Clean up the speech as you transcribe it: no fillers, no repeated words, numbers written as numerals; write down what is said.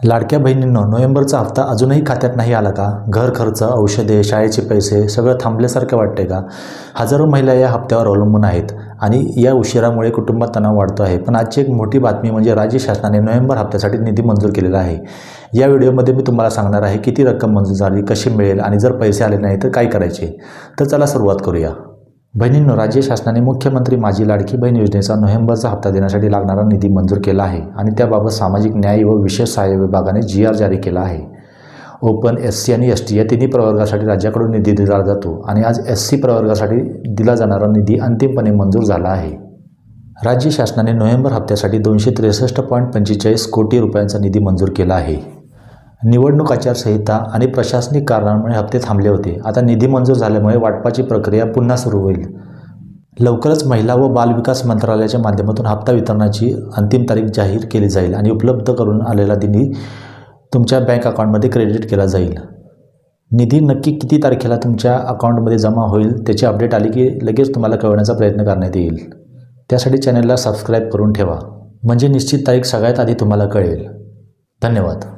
लाडक्या बहिणींनो, नोव्हेंबरचा हप्ता अजूनही खात्यात नाही आला का? घर खर्च, औषधे, शाळेचे पैसे सगळं थांबल्यासारखं वाटते का? हजारो महिला या हप्त्यावर अवलंबून आहेत आणि या उशिरामुळे कुटुंबात तणाव वाढतो आहे. पण आजची एक मोठी बातमी म्हणजे राज्य शासनाने नोव्हेंबर हप्त्यासाठी निधी मंजूर केलेला आहे. या व्हिडिओमध्ये मी तुम्हाला सांगणार आहे किती रक्कम मंजूर झाली, कशी मिळेल आणि जर पैसे आले नाही तर काय करायचे. तर चला सुरुवात करूया. बहिणींनो, राज्य शासनाने मुख्यमंत्री माझी लाडकी बहीण योजनेचा नोव्हेंबरचा हप्ता देण्यासाठी लागणारा निधी मंजूर केला आहे आणि त्याबाबत सामाजिक न्याय व विशेष सहाय्य विभागाने GR जारी केला आहे. ओपन, SC आणि ST या तिन्ही प्रवर्गासाठी राज्याकडून निधी दिला जातो आणि आज SC प्रवर्गासाठी दिला जाणारा निधी अंतिमपणे मंजूर झाला आहे. राज्य शासनाने नोव्हेंबर हप्त्यासाठी 263.45 कोटी रुपयांचा निधी मंजूर केला आहे. निवडणूक आचारसंहिता आणि प्रशासनिक कारणांमुळे हप्ते थांबले होते. आता निधी मंजूर झाल्यामुळे वाटपाची प्रक्रिया पुन्हा सुरू होईल. लवकरच महिला व बालविकास मंत्रालयाच्या माध्यमातून हप्ता वितरणाची अंतिम तारीख जाहीर केली जाईल आणि उपलब्ध करून आलेला निधी तुमच्या बँक अकाउंटमध्ये क्रेडिट केला जाईल. निधी नक्की किती तारखेला तुमच्या अकाउंटमध्ये जमा होईल त्याची अपडेट आली की लगेच तुम्हाला कळवण्याचा प्रयत्न करण्यात येईल. त्यासाठी चॅनलला सबस्क्राईब करून ठेवा म्हणजे निश्चित तारीख सगळ्यात आधी तुम्हाला कळेल. धन्यवाद.